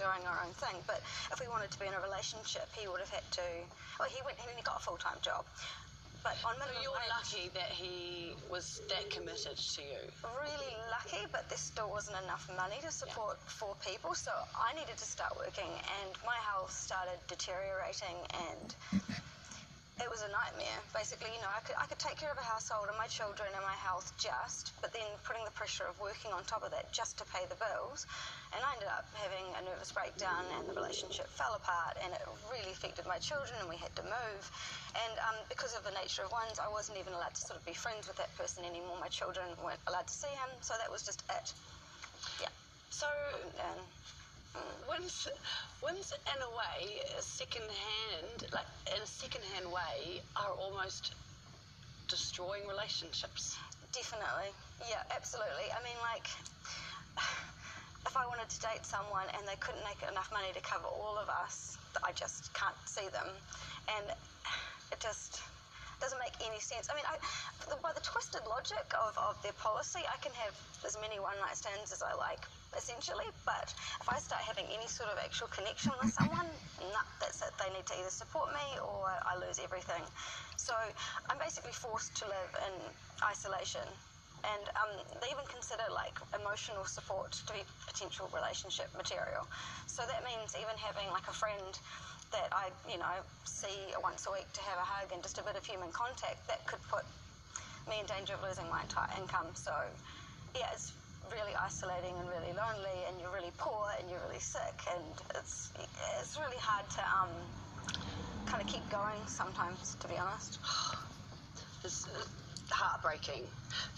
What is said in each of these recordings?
doing our own thing. But if we wanted to be in a relationship, he would have had to, well, he got a full-time job. But on minimum You're wage, lucky that he was that committed to you. really lucky, but there still wasn't enough money to support 4 people, so I needed to start working, and my health started deteriorating, and it was a nightmare. Basically, you know, I could take care of a household and my children and my health but then putting the pressure of working on top of that just to pay the bills, and I ended up having a nervous breakdown, and the relationship fell apart, and it really affected my children, and we had to move. And because of the nature of ones, I wasn't even allowed to sort of be friends with that person anymore. My children weren't allowed to see him, so that was just it. Yeah. So, wins in a way, in a second-hand way, are almost destroying relationships. Definitely. Yeah, absolutely. I mean, like, if I wanted to date someone and they couldn't make enough money to cover all of us, I just can't see them. And it just doesn't make any sense. I mean, by the twisted logic of their policy, I can have as many one-night stands as I like, essentially, but if I start having any sort of actual connection with someone, that's it. They need to either support me or I lose everything. So I'm basically forced to live in isolation. And they even consider, like, emotional support to be potential relationship material. So that means even having, like, a friend that I, you know, see once a week to have a hug and just a bit of human contact, that could put me in danger of losing my entire income. So, yeah, it's really isolating and really lonely, and you're really poor and you're really sick, and it's really hard to kind of keep going sometimes, to be honest. It's heartbreaking.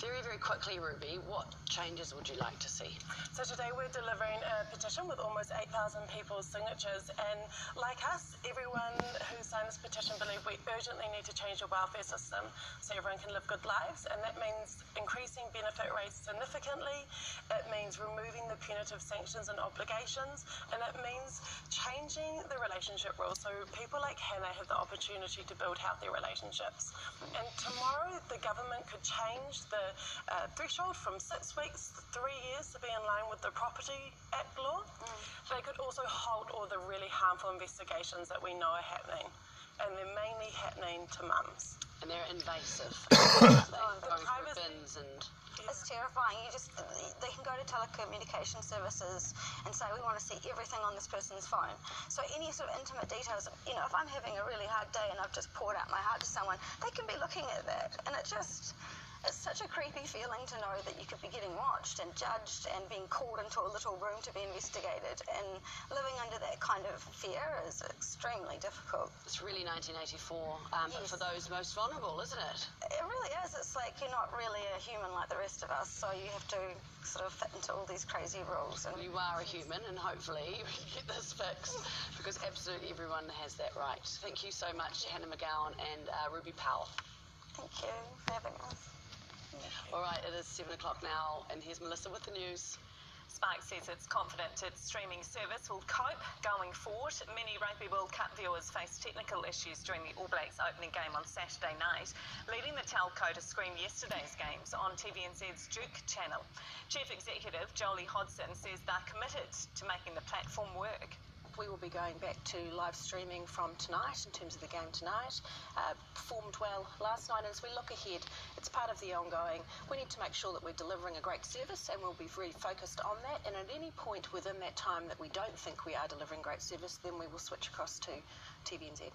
Very, very quickly, Ruby, what changes would you like to see? So today we're delivering a petition with almost 8,000 people's signatures, and like us, everyone who signed this petition believe we urgently need to change the welfare system so everyone can live good lives, and that means increasing benefit rates significantly, it means removing the punitive sanctions and obligations, and it means changing the relationship rules so people like Hannah have the opportunity to build healthy relationships. And tomorrow the government could change the threshold from 6 weeks to 3 years to be in line with the Property Act law. They could also halt all the really harmful investigations that we know are happening, and they're mainly happening to mums. And they're invasive. It's terrifying. They can go to telecommunication services and say, we want to see everything on this person's phone. So any sort of intimate details, you know, if I'm having a really hard day and I've just poured out my heart to someone, they can be looking at that. And it's such a creepy feeling to know that you could be getting watched and judged and being called into a little room to be investigated, and living under that kind of fear is extremely difficult. It's really 1984, but Yes. for those most vulnerable, isn't it? It really is. It's like you're not really a human like the rest of us, so you have to sort of fit into all these crazy rules. And You are a human, and hopefully we can get this fixed, because absolutely everyone has that right. Thank you so much, Hannah McGowan and Ruby Powell. Thank you for having us. All right, it is 7 o'clock now, and here's Melissa with the news. Spark says it's confident its streaming service will cope going forward. Many Rugby World Cup viewers faced technical issues during the All Blacks opening game on Saturday night, leading the telco to screen yesterday's games on TVNZ's Duke channel. Chief Executive Jolie Hodson says they're committed to making the platform work. We will be going back to live streaming from tonight in terms of the game tonight. Performed well last night, and as we look ahead, it's part of the ongoing. We need to make sure that we're delivering a great service, and we'll be very focused on that. And at any point within that time that we don't think we are delivering great service, then we will switch across to TVNZ.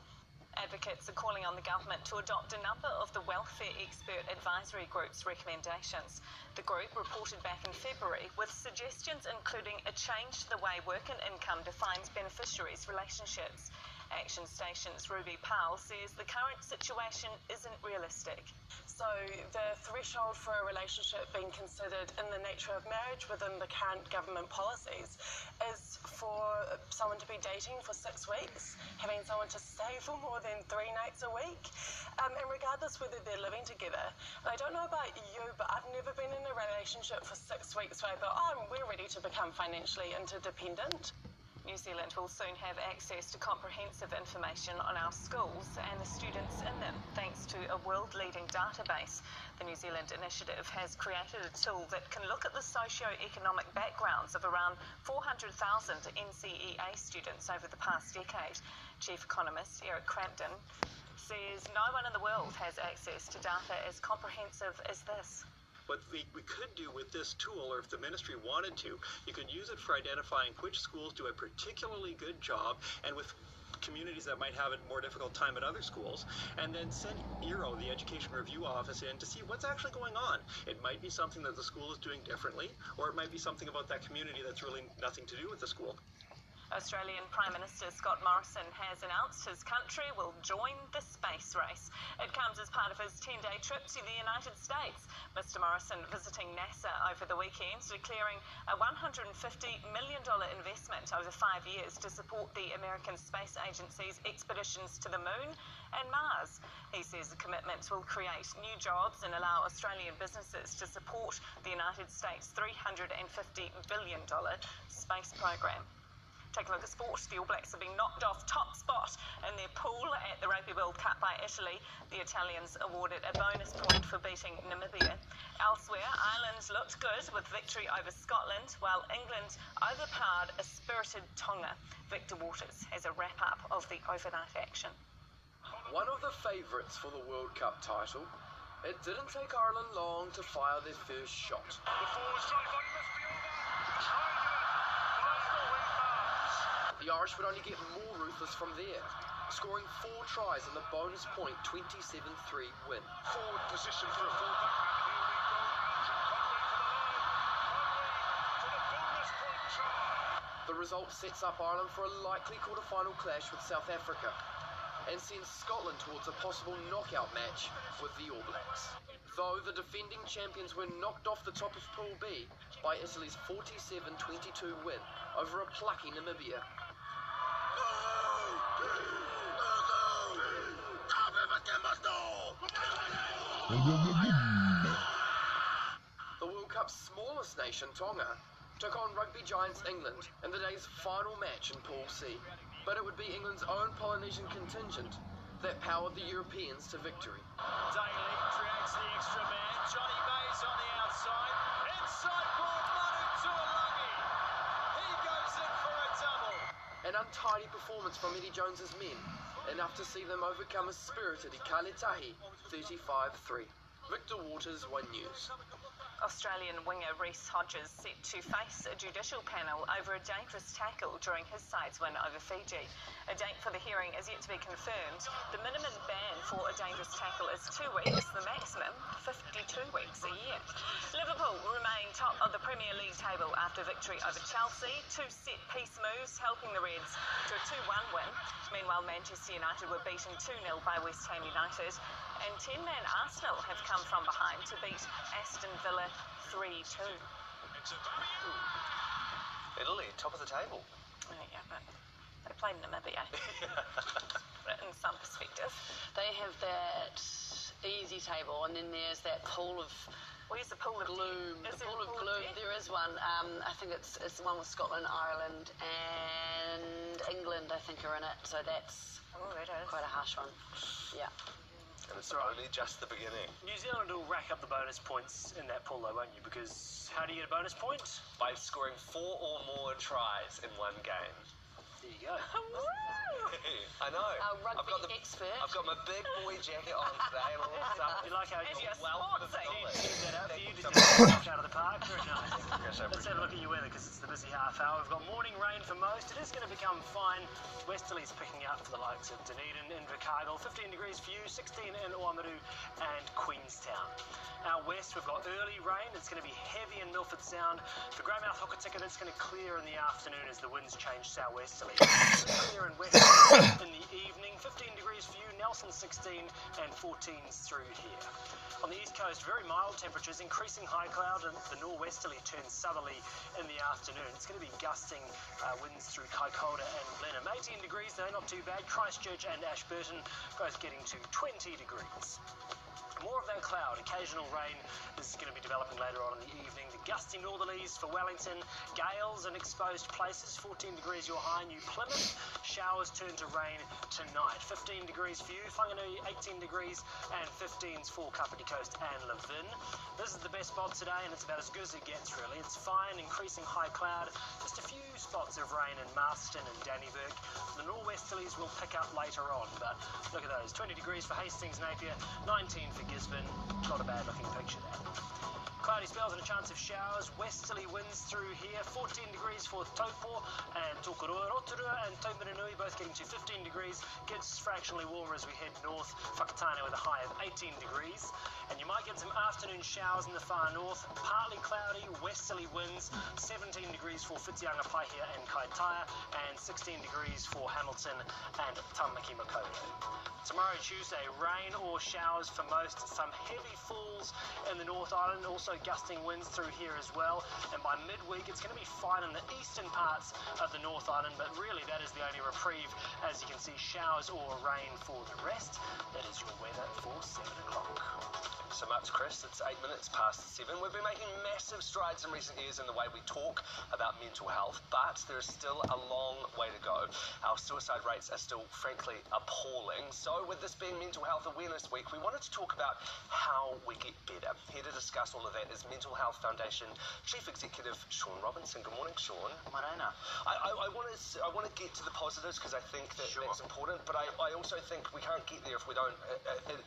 Advocates are calling on the government to adopt a number of the Welfare Expert Advisory Group's recommendations. The group reported back in February with suggestions including a change to the way work and income defines beneficiaries' relationships. Action Station's Ruby Powell says the current situation isn't realistic. So the threshold for a relationship being considered in the nature of marriage within the current government policies is for someone to be dating for 6 weeks, having someone to stay for more than 3 nights a week, and regardless whether they're living together. And I don't know about you, but I've never been in a relationship for 6 weeks where I thought, we're ready to become financially interdependent. New Zealand will soon have access to comprehensive information on our schools and the students in them, thanks to a world-leading database. The New Zealand Initiative has created a tool that can look at the socio-economic backgrounds of around 400,000 NCEA students over the past decade. Chief economist Eric Crampton says no one in the world has access to data as comprehensive as this. What we could do with this tool, or if the ministry wanted to, you could use it for identifying which schools do a particularly good job, and with communities that might have a more difficult time at other schools, and then send ERO, the Education Review Office, in to see what's actually going on. It might be something that the school is doing differently, or it might be something about that community that's really nothing to do with the school. Australian Prime Minister Scott Morrison has announced his country will join the space race. It comes as part of his 10-day trip to the United States. Mr. Morrison visiting NASA over the weekend, declaring a $150 million investment over 5 years to support the American Space Agency's expeditions to the Moon and Mars. He says the commitment will create new jobs and allow Australian businesses to support the United States' $350 billion space program. Take a look at sport. The All Blacks have been knocked off top spot in their pool at the Rugby World Cup by Italy. The Italians awarded a bonus point for beating Namibia. Elsewhere, Ireland looked good with victory over Scotland, while England overpowered a spirited Tonga. Victor Waters has a wrap-up of the overnight action. One of the favourites for the World Cup title, it didn't take Ireland long to fire their first shot. The Irish would only get more ruthless from there, scoring 4 tries in the bonus point 27-3 win. Forward position for a fullback. The result sets up Ireland for a likely quarter-final clash with South Africa and sends Scotland towards a possible knockout match with the All Blacks. Though the defending champions were knocked off the top of Pool B by Italy's 47-22 win over a plucky Namibia. The World Cup's smallest nation, Tonga, took on rugby giants England in the day's final match in Pool C. But it would be England's own Polynesian contingent that powered the Europeans to victory. Daly creates the extra man. Johnny Mays on the outside. Inside ball, Manu Tuolungi. He goes in for a double. An untidy performance from Eddie Jones's men, enough to see them overcome a spirited Ikaletahi 35-3. Victor Waters, One News. Australian winger Reece Hodges set to face a judicial panel over a dangerous tackle during his side's win over Fiji. A date for the hearing is yet to be confirmed. The minimum ban for a dangerous tackle is 2 weeks, the maximum 52 weeks a year. Liverpool remain top of the Premier League table after victory over Chelsea. 2 set-piece moves helping the Reds to a 2-1 win. Meanwhile, Manchester United were beaten 2-0 by West Ham United. And 10-man Arsenal have come from behind to beat Aston Villa 3-2. Italy, top of the table. Oh, yeah, but they played Namibia. But in some perspective. They have that easy table, and then there's that pool of Where's the pool of gloom. Is The there pool a of gloom. death? There is one. I think it's the one with Scotland, Ireland, and England, I think, are in it. So that's Oh, it is. quite a harsh one. Yeah. And it's only just the beginning. New Zealand will rack up the bonus points in that pool, though, won't you? Because how do you get a bonus point? By scoring 4 or more tries in one game. There you go. I know. Our rugby I've got expert. I've got my big boy jacket on today and all that stuff. You like how As you your Welcome to sportsy. the village. Did that out for you? Did Thank you knock out of the park? Very nice. Let's have a look at your weather because it's the busy half hour. We've got morning rain for most. It is going to become fine. Westerlies picking up for the likes of Dunedin, Invercargill. 15 degrees for you, 16 in Oamaru and Queenstown. Out west, we've got early rain. It's going to be heavy in Milford Sound. For Greymouth Hokitika, that's going to clear in the afternoon as the winds change southwesterly. Clear in west in the evening. 15 degrees for you, Nelson 16 and 14s through here. On the east coast, very mild temperatures, increasing high cloud, and the nor'westerly turns southerly in the afternoon. It's going to be gusting winds through Kaikoura and Blenheim. 18 degrees, though, not too bad. Christchurch and Ashburton both getting to 20 degrees. more of that cloud. Occasional rain is going to be developing later on in the evening. The gusty northerlies for Wellington, gales in exposed places, 14 degrees your high, New Plymouth. Showers turn to rain tonight. 15 degrees for you, Whanganui, 18 degrees, and 15s for Kapiti Coast and Levin. This is the best spot today, and it's about as good as it gets, really. It's fine, increasing high cloud, just a few spots of rain in Marston and Dannyburg. The nor'westerlies will pick up later on, but look at those. 20 degrees for Hastings, Napier, 19 for Gisborne. Not a bad looking picture there. Cloudy spells and a chance of showers. Westerly winds through here. 14 degrees for Taupo and Tokoroa. Rotorua and Taumarunui both getting to 15 degrees. Gets fractionally warmer as we head north. Whakatane with a high of 18 degrees. And you might get some afternoon showers in the far north. Partly cloudy, westerly winds. 17 degrees for Whitianga, Paihia and Kaitaia. And 16 degrees for Hamilton and Tamaki Makaurau. Tomorrow, Tuesday, rain or showers for most. Some heavy falls in the North Island. Also gusting winds through here as well. And by midweek, it's going to be fine in the eastern parts of the North Island. But really, that is the only reprieve. As you can see, showers or rain for the rest. That is your weather for 7 o'clock. So much, Chris. It's 8 minutes past 7. We've been making massive strides in recent years in the way we talk about mental health, but there is still a long way to go. Our suicide rates are still, frankly, appalling. So with this being Mental Health Awareness Week, we wanted to talk about how we get better. Here to discuss all of that is Mental Health Foundation Chief Executive Sean Robinson. Good morning, Sean. Marina. I want to get to the positives because I think that that's important, but I also think we can't get there if we don't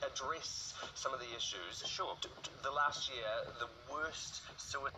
address some of the issues. Sure. The last year, the worst suicide.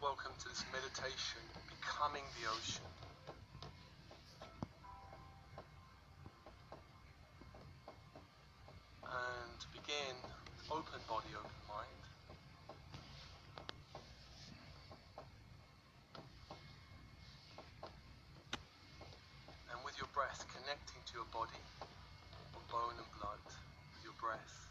Welcome to this meditation, Becoming the Ocean. And to begin, open body, open mind. And with your breath, connecting to your body, bone and blood, with your breath.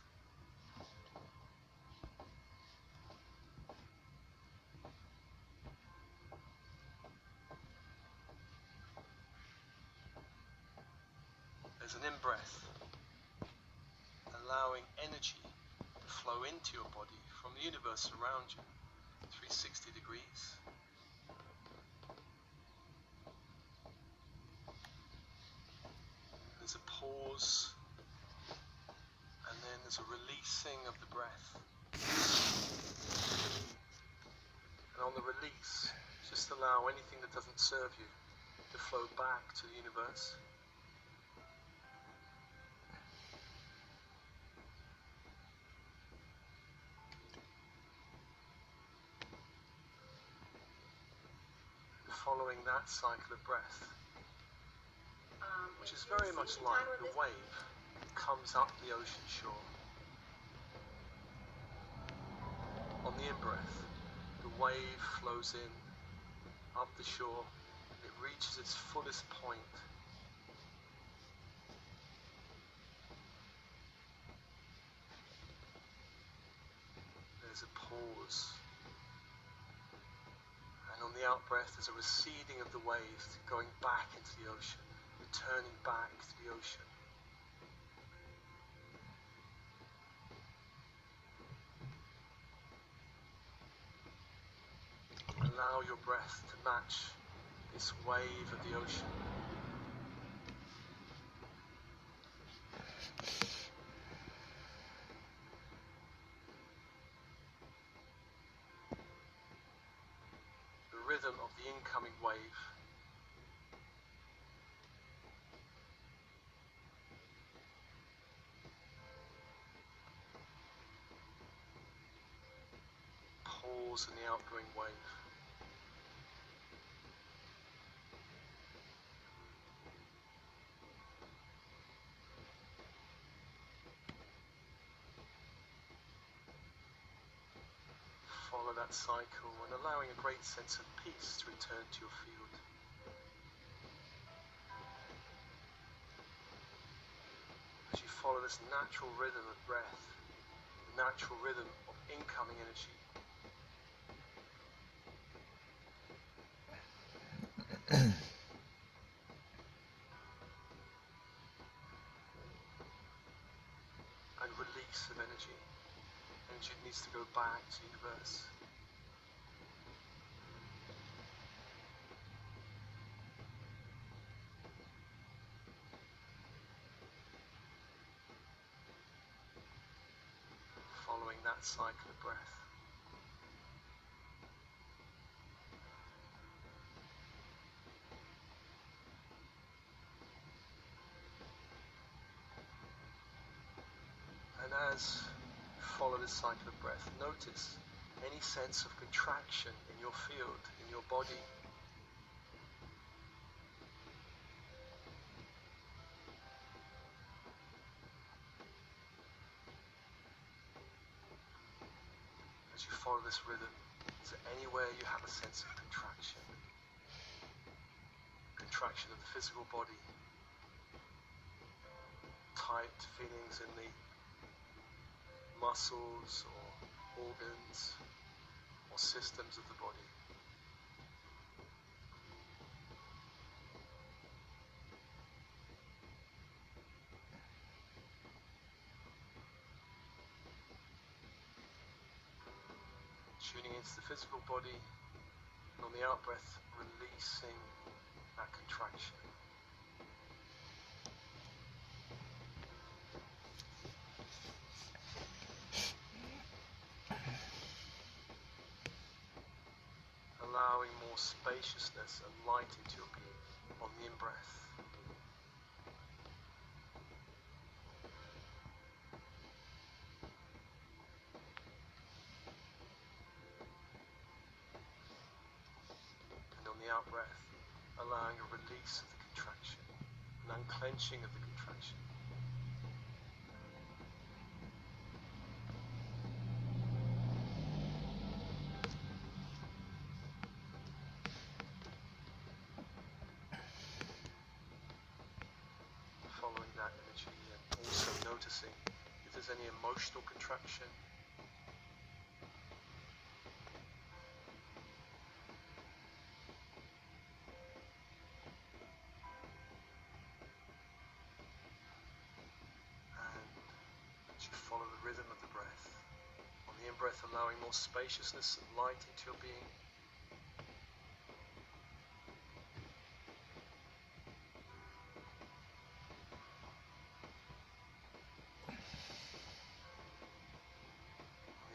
There's an in-breath, allowing energy to flow into your body from the universe around you, 360 degrees. There's a pause, and then there's a releasing of the breath. And on the release, just allow anything that doesn't serve you to flow back to the universe. Following that cycle of breath, which is very much like the wave that comes up the ocean shore. On the in-breath, the wave flows in, up the shore, and it reaches its fullest point. There's a pause. And on the out-breath, there's a receding of the waves, going back into the ocean, returning back to the ocean. Allow your breath to match this wave of the ocean. incoming wave. Pause in the outgoing wave. Follow that cycle and allowing a great sense of peace to return to your field. As you follow this natural rhythm of breath, the natural rhythm of incoming energy, and release of energy. Energy needs to go back to the universe. Following that cycle of breath. And as you follow this cycle of breath, notice any sense of contraction in your field, in your body. As you follow this rhythm, is there anywhere you have a sense of contraction? Contraction of the physical body. Tight feelings in the muscles or organs or systems of the body. Tuning into the physical body, and on the out breath, releasing that contraction. Allowing more spaciousness and light into your being on the in-breath. And on the out-breath, allowing a release of the contraction, an unclenching of the contraction. Following that energy and also noticing if there's any emotional contraction. And as you follow the rhythm of the breath, on the in-breath allowing more spaciousness and light into your being.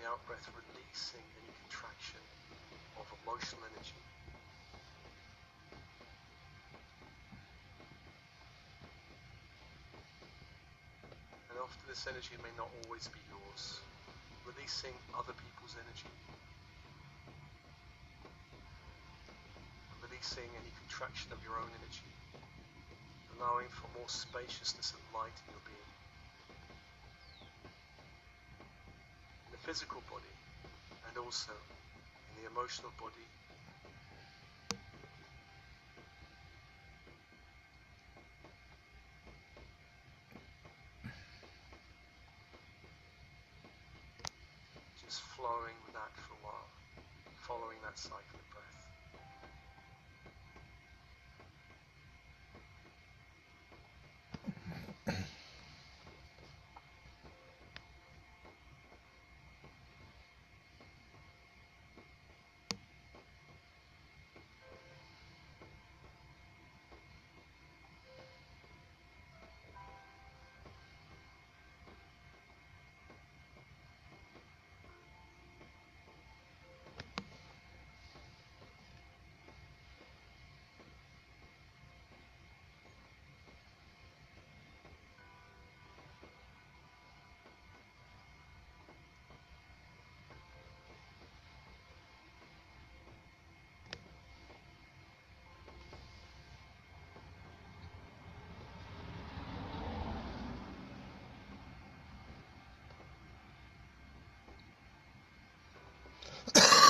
Out-breath, releasing any contraction of emotional energy. And often this energy may not always be yours. Releasing other people's energy. Releasing any contraction of your own energy. Allowing for more spaciousness and light in your being. Physical body and also in the emotional body. Just flowing with that for a while, following that cycle of breath.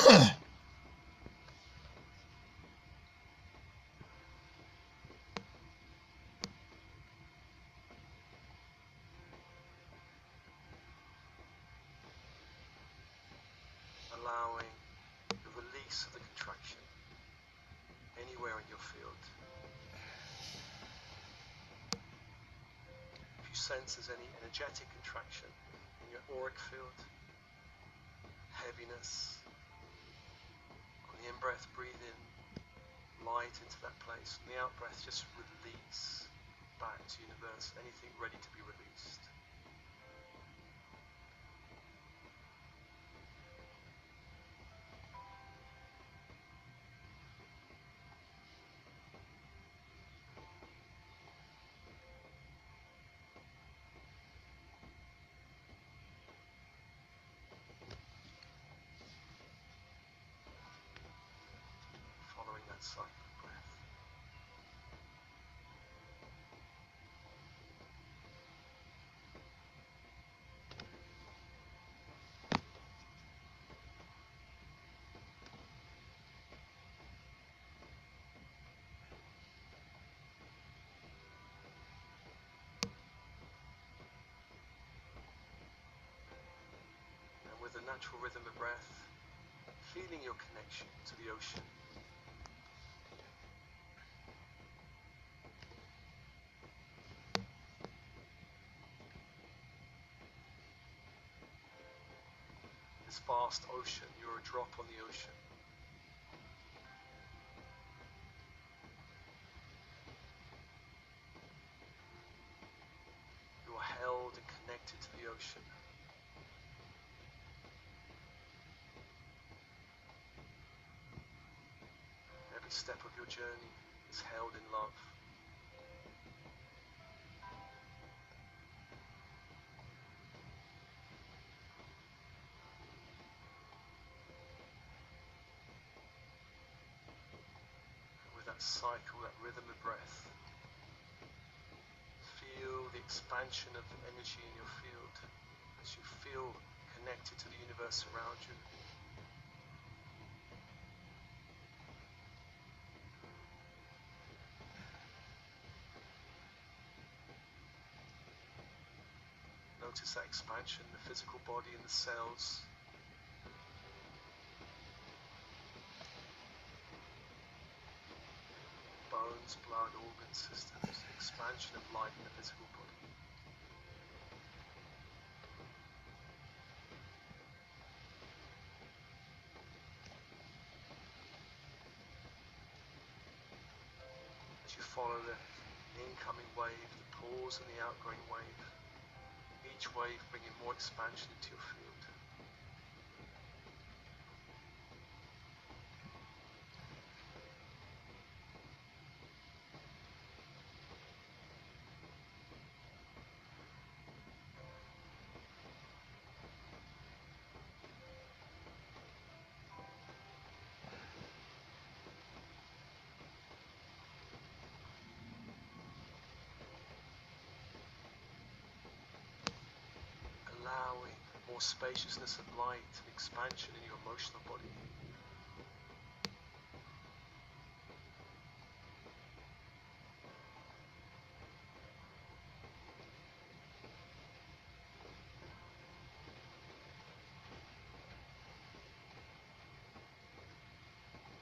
Allowing the release of the contraction anywhere in your field. If you sense there's any energetic contraction in your auric field, heaviness, on the in-breath, breathe in light into that place. On the out-breath, just release back to universe, anything ready to be released. Following that cycle of breath. And with the natural rhythm of breath, feeling your connection to the ocean. This vast ocean, you're a drop on the ocean. You are held and connected to the ocean. Every step of your journey is held in love. With that cycle, that rhythm of breath, feel the expansion of the energy in your field as you feel connected to the universe around you. Notice that expansion in the physical body and the cells. Bones, blood, organs, systems, expansion of light in the physical body. As you follow the incoming wave, the pause and the outgoing wave, each wave bringing more expansion into your field. Allowing more spaciousness of light and expansion in your emotional body.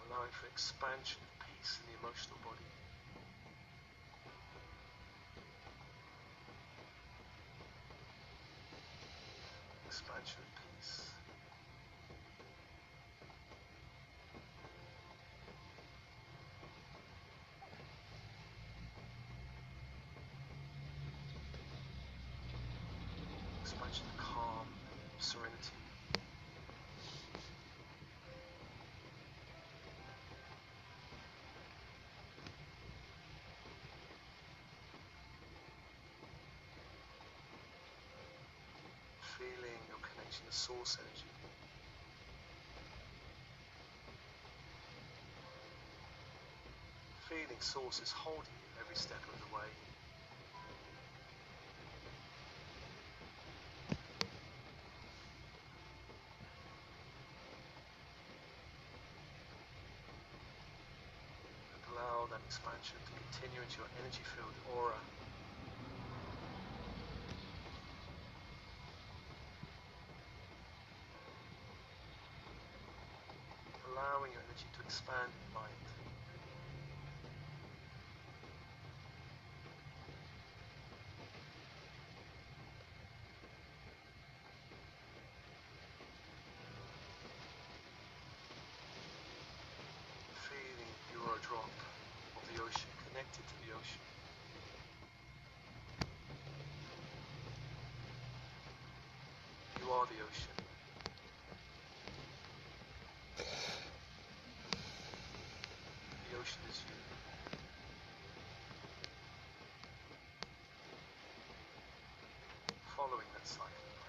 Allowing for expansion of peace in the emotional body. Expansion of peace. Expansion of calm, serenity. Feeling your connection to source energy. Feeling source is holding you every step of the way. expansion to continue into your energy-filled aura. Allowing your energy to expand in light. Feeling you are a drop of the ocean, connected to the ocean. You are the ocean. The ocean is you. Following that cycle.